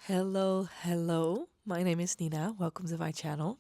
Hello. My name is Nina. Welcome to my channel.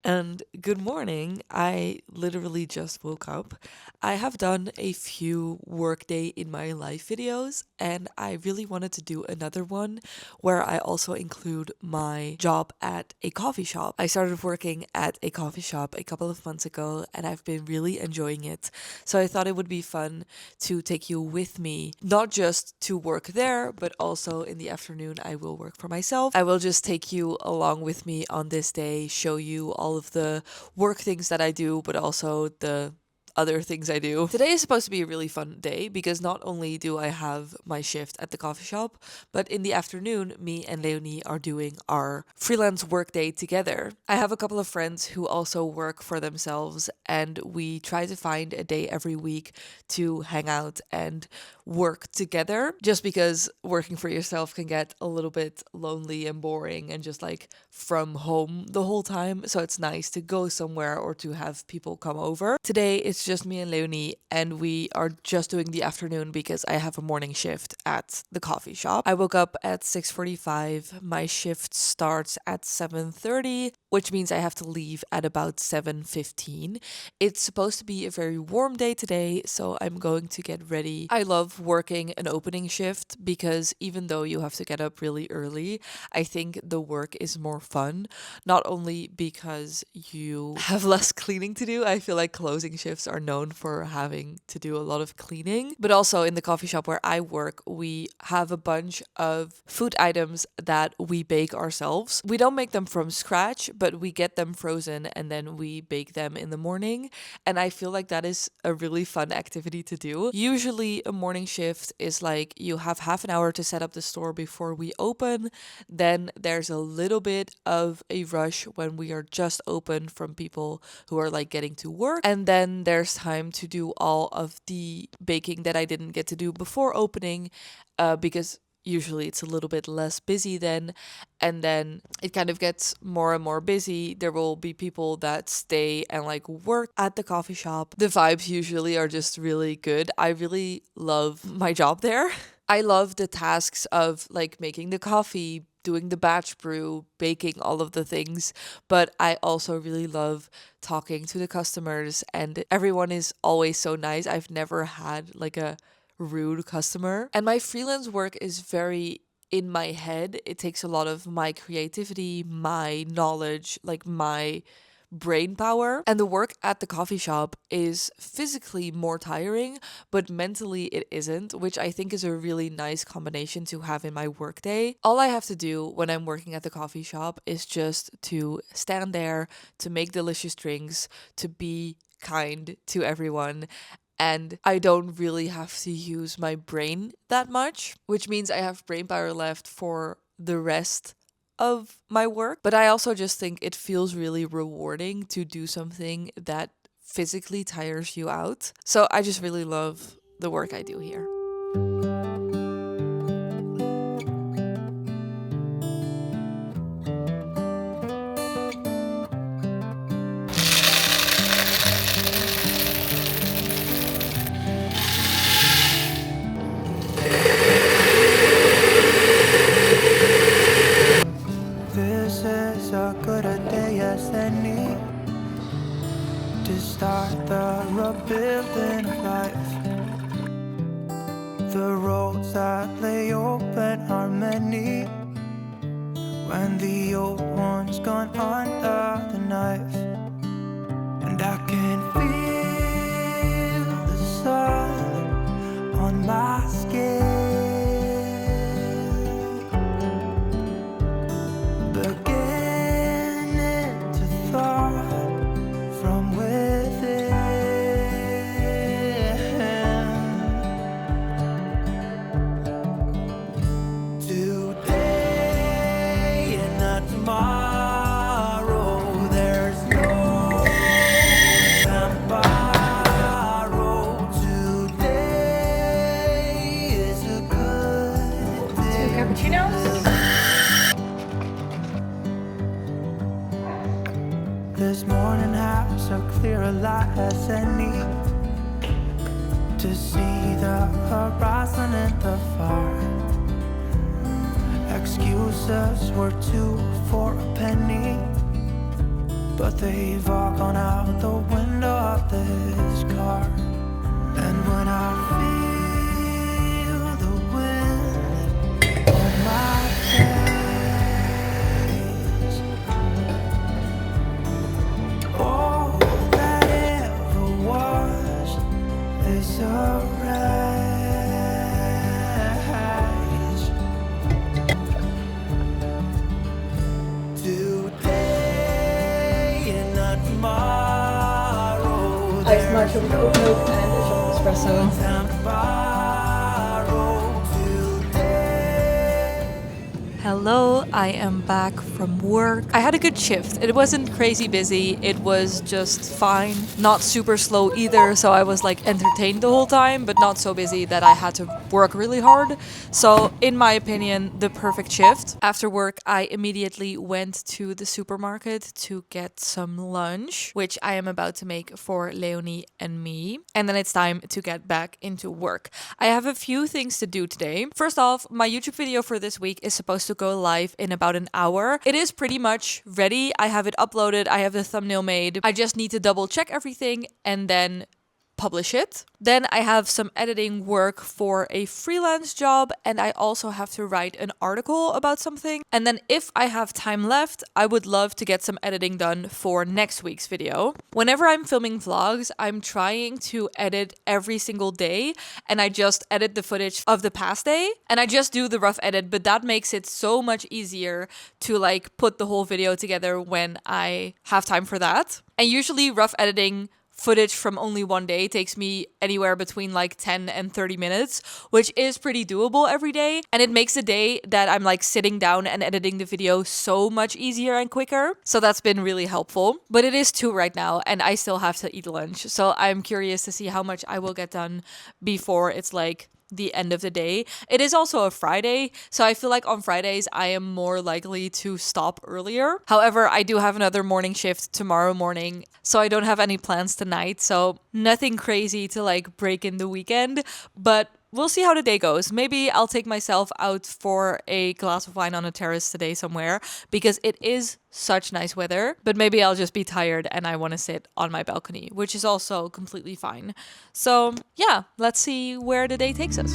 And good morning. I literally just woke up. I have done a few Workday in my life videos, and I really wanted to do another one where I also include my job at a coffee shop. I started working at a coffee shop a couple of months ago, and I've been really enjoying it. So I thought it would be fun to take you with me, not just to work there, but also in the afternoon I will work for myself. I will just take you along with me on this day, show you all of the work things that I do, but also the other things I do. Today is supposed to be a really fun day because not only do I have my shift at the coffee shop, but in the afternoon, me and Leonie are doing our freelance work day together. I have a couple of friends who also work for themselves, and we try to find a day every week to hang out and work together, just because working for yourself can get a little bit lonely and boring and just like from home the whole time. So it's nice to go somewhere or to have people come over. Today it's just me and Leonie, and we are just doing the afternoon because I have a morning shift at the coffee shop. I woke up at 6:45. My shift starts at 7:30, which means I have to leave at about 7:15. It's supposed to be a very warm day today, so I'm going to get ready. I love working an opening shift because even though you have to get up really early, I think the work is more fun. Not only because you have less cleaning to do, I feel like closing shifts are known for having to do a lot of cleaning, but also in the coffee shop where I work, we have a bunch of food items that we bake ourselves. We don't make them from scratch, but we get them frozen and then we bake them in the morning. And I feel like that is a really fun activity to do. Usually a morning shift is like you have half an hour to set up the store before we open. Then there's a little bit of a rush when we are just open from people who are like getting to work. And then there's time to do all of the baking that I didn't get to do before opening, because usually it's a little bit less busy then, and then it kind of gets more and more busy. There will be people that stay and like work at the coffee shop. The vibes usually are just really good. I really love my job there. I love the tasks of like making the coffee, doing the batch brew, baking all of the things, but I also really love talking to the customers, and everyone is always so nice. I've never had like a rude customer. And my freelance work is very in my head. It takes a lot of my creativity, my knowledge, like my brain power. And the work at the coffee shop is physically more tiring, but mentally it isn't, which I think is a really nice combination to have in my workday. All I have to do when I'm working at the coffee shop is just to stand there, to make delicious drinks, to be kind to everyone, and I don't really have to use my brain that much, which means I have brain power left for the rest of my work. But I also just think it feels really rewarding to do something that physically tires you out. So I just really love the work I do here. This is a good a day as any to start the rebuilding of life. The roads that lay open are many when the old one's gone under the knife. And I can feel the sun on my skin, beginning to thaw from within. Today and not tomorrow, there's no tomorrow. Today is a good day. Two cappuccinos? This morning has so clear a light as any to see the horizon in the far. excuses were two for a penny, but they've all gone out the window of this car. And when I feel the wind on my face, all that ever was is a race. Today and not tomorrow. Iced matcha with oat milk and a shot of espresso. Time to borrow today. Hello, I am back from work. I had a good shift. It wasn't crazy busy. It was just fine. Not super slow either, so I was like entertained the whole time, but not so busy that I had to work really hard. So, in my opinion, the perfect shift. After work, I immediately went to the supermarket to get some lunch, which I am about to make for Leonie and me. And then it's time to get back into work. I have a few things to do today. First off, my YouTube video for this week is supposed to go live in about an hour. It is pretty much ready. I have it uploaded. I have the thumbnail made. I just need to double check everything and then publish it. Then I have some editing work for a freelance job, and I also have to write an article about something. And then if I have time left, I would love to get some editing done for next week's video. Whenever I'm filming vlogs, I'm trying to edit every single day, and I just edit the footage of the past day, and I just do the rough edit, but that makes it so much easier to like put the whole video together when I have time for that. And usually rough editing footage from only one day takes me anywhere between like 10 and 30 minutes, which is pretty doable every day. And it makes the day that I'm like sitting down and editing the video so much easier and quicker. So that's been really helpful. But it is 2 right now and I still have to eat lunch. So I'm curious to see how much I will get done before it's like the end of the day. It is also a Friday, so I feel like on Fridays I am more likely to stop earlier. However, I do have another morning shift tomorrow morning, so I don't have any plans tonight, so nothing crazy to like break in the weekend, but we'll see how the day goes. Maybe I'll take myself out for a glass of wine on a terrace today somewhere because it is such nice weather, but maybe I'll just be tired and I want to sit on my balcony, which is also completely fine. So yeah, let's see where the day takes us.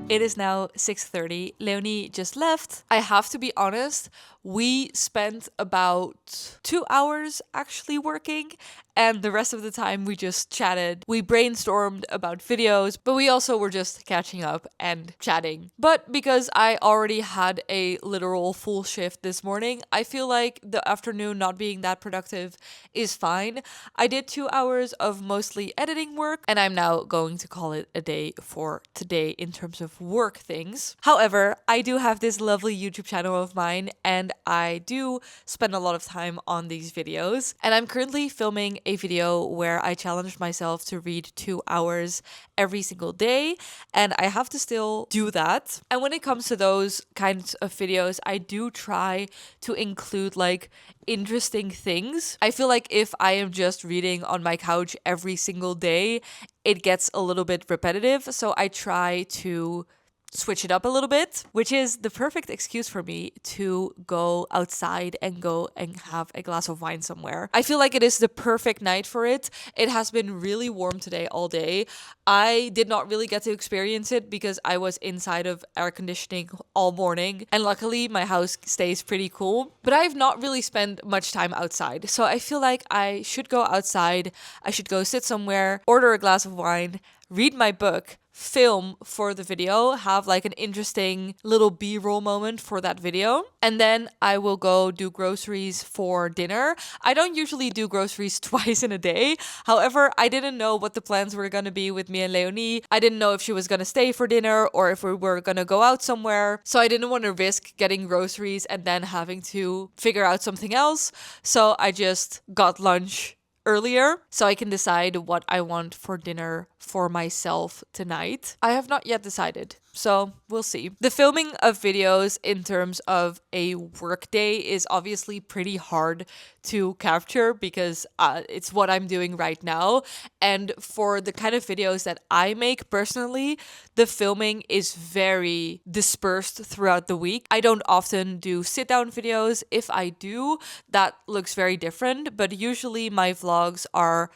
It is now 6:30. Leonie just left. I have to be honest, we spent about 2 hours actually working, and the rest of the time we just chatted. We brainstormed about videos, but we also were just catching up and chatting. But because I already had a literal full shift this morning, I feel like the afternoon not being that productive is fine. I did 2 hours of mostly editing work, and I'm now going to call it a day for today in terms of work things. However, I do have this lovely YouTube channel of mine, and I do spend a lot of time on these videos, and I'm currently filming a video where I challenged myself to read 2 hours every single day, and I have to still do that. And when it comes to those kinds of videos, I do try to include like interesting things. I feel like if I am just reading on my couch every single day, it gets a little bit repetitive. So I try to switch it up a little bit, which is the perfect excuse for me to go outside and go and have a glass of wine somewhere. I feel like it is the perfect night for it. It has been really warm today all day. I did not really get to experience it because I was inside of air conditioning all morning, and luckily my house stays pretty cool. But I've not really spent much time outside. So I feel like I should go outside. I should go sit somewhere, order a glass of wine, read my book, film for the video, have like an interesting little B-roll moment for that video, and then I will go do groceries for dinner. I don't usually do groceries twice in a day. However, I didn't know what the plans were going to be with me and Leonie. I didn't know if she was going to stay for dinner or if we were going to go out somewhere. So I didn't want to risk getting groceries and then having to figure out something else. So I just got lunch earlier so I can decide what I want for dinner for myself tonight. I have not yet decided, so we'll see. The filming of videos in terms of a workday is obviously pretty hard to capture because it's what I'm doing right now. And for the kind of videos that I make personally, the filming is very dispersed throughout the week. I don't often do sit down videos. If I do, that looks very different, but usually my vlogs are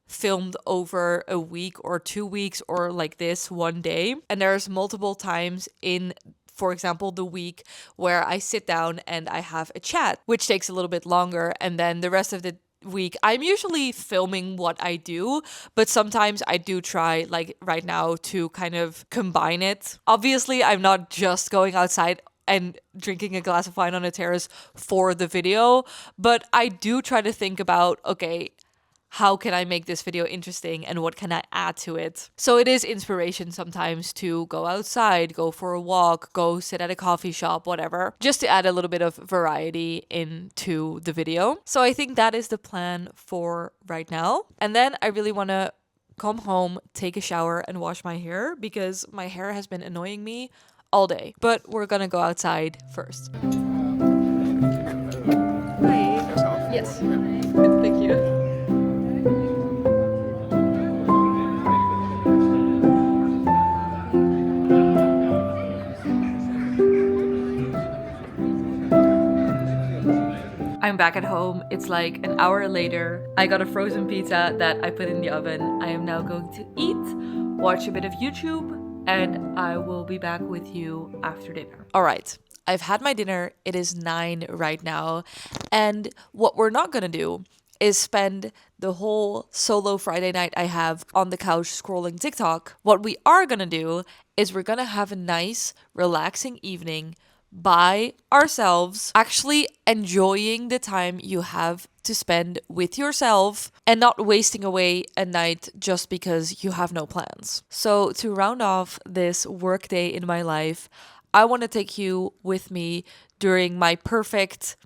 filmed over a week or 2 weeks or like this one day. And there's multiple times in, for example, the week where I sit down and I have a chat, which takes a little bit longer. And then the rest of the week, I'm usually filming what I do, but sometimes I do try, like right now, to kind of combine it. Obviously, I'm not just going outside and drinking a glass of wine on a terrace for the video, but I do try to think about, okay, how can I make this video interesting and what can I add to it? So it is inspiration sometimes to go outside, go for a walk, go sit at a coffee shop, whatever, just to add a little bit of variety into the video. So I think that is the plan for right now. And then I really want to come home, take a shower and wash my hair because my hair has been annoying me all day. But we're gonna go outside first. Hi. Yes. Thank you. I'm back at home. It's like an hour later. I got a frozen pizza that I put in the oven. I am now going to eat, watch a bit of YouTube, and I will be back with you after dinner. All right. I've had my dinner. It is 9 right now. And what we're not going to do is spend the whole solo Friday night I have on the couch scrolling TikTok. What we are going to do is we're going to have a nice, relaxing evening by ourselves, actually enjoying the time you have to spend with yourself and not wasting away a night just because you have no plans. So to round off this work day in my life, I want to take you with me during my perfect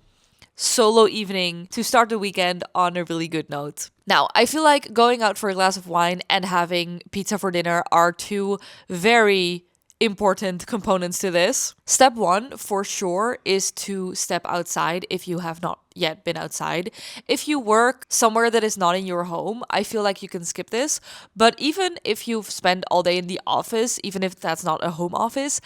solo evening to start the weekend on a really good note. Now, I feel like going out for a glass of wine and having pizza for dinner are two very important components to this. Step 1 for sure is to step outside if you have not yet been outside. If you work somewhere that is not in your home, I feel like you can skip this. But even if you've spent all day in the office, even if that's not a home office,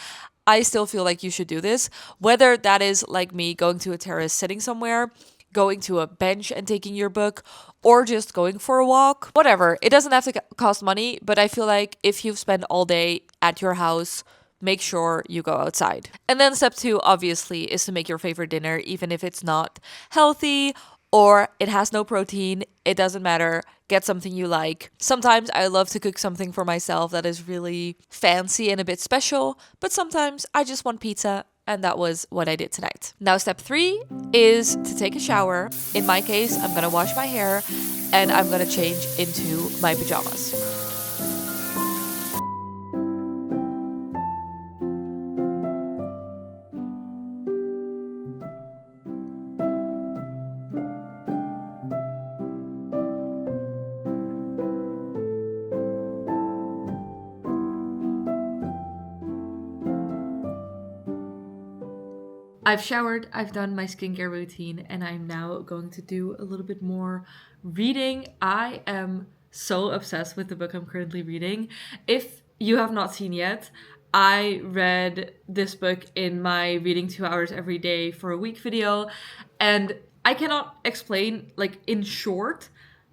I still feel like you should do this. Whether that is like me going to a terrace, sitting somewhere, going to a bench and taking your book, or just going for a walk, whatever. It doesn't have to cost money, but I feel like if you've spent all day at your house, make sure you go outside. And then step 2, obviously, is to make your favorite dinner, even if it's not healthy or it has no protein. It doesn't matter. Get something you like. Sometimes I love to cook something for myself that is really fancy and a bit special, but sometimes I just want pizza. And that was what I did tonight. Now, step 3 is to take a shower. In my case, I'm gonna wash my hair and I'm gonna change into my pajamas. I've showered, I've done my skincare routine, and I'm now going to do a little bit more reading. I am so obsessed with the book I'm currently reading. If you have not seen yet, I read this book in my reading 2 hours every day for a week video, and I cannot explain, like, in short,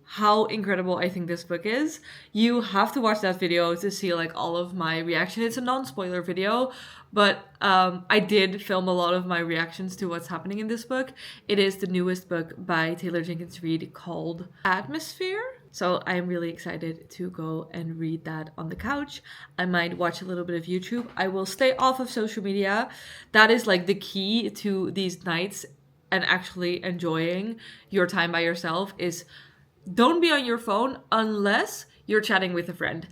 how incredible I think this book is. You have to watch that video to see like all of my reaction. It's a non-spoiler video, but I did film a lot of my reactions to what's happening in this book. It is the newest book by Taylor Jenkins Reid called Atmosphere. So I'm really excited to go and read that on the couch. I might watch a little bit of YouTube. I will stay off of social media. That is like the key to these nights and actually enjoying your time by yourself is don't be on your phone unless you're chatting with a friend.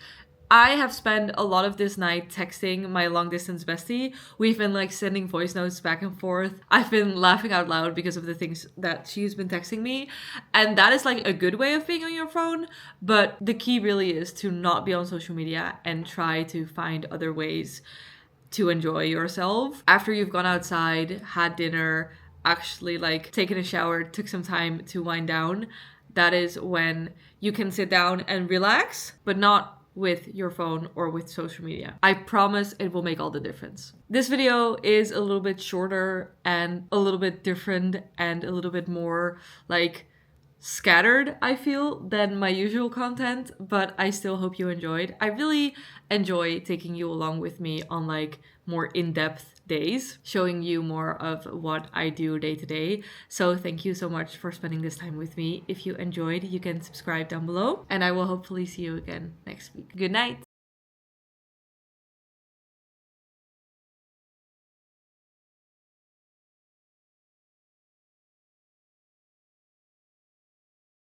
I have spent a lot of this night texting my long distance bestie. We've been like sending voice notes back and forth. I've been laughing out loud because of the things that she's been texting me. And that is like a good way of being on your phone. But the key really is to not be on social media and try to find other ways to enjoy yourself. After you've gone outside, had dinner, actually like taken a shower, took some time to wind down, that is when you can sit down and relax, but not with your phone or with social media. I promise it will make all the difference. This video is a little bit shorter and a little bit different and a little bit more like scattered, I feel, than my usual content, but I still hope you enjoyed. I really enjoy taking you along with me on like more in-depth days, showing you more of what I do day to day. So thank you so much for spending this time with me. If you enjoyed, you can subscribe down below, and I will hopefully see you again next week. Good night.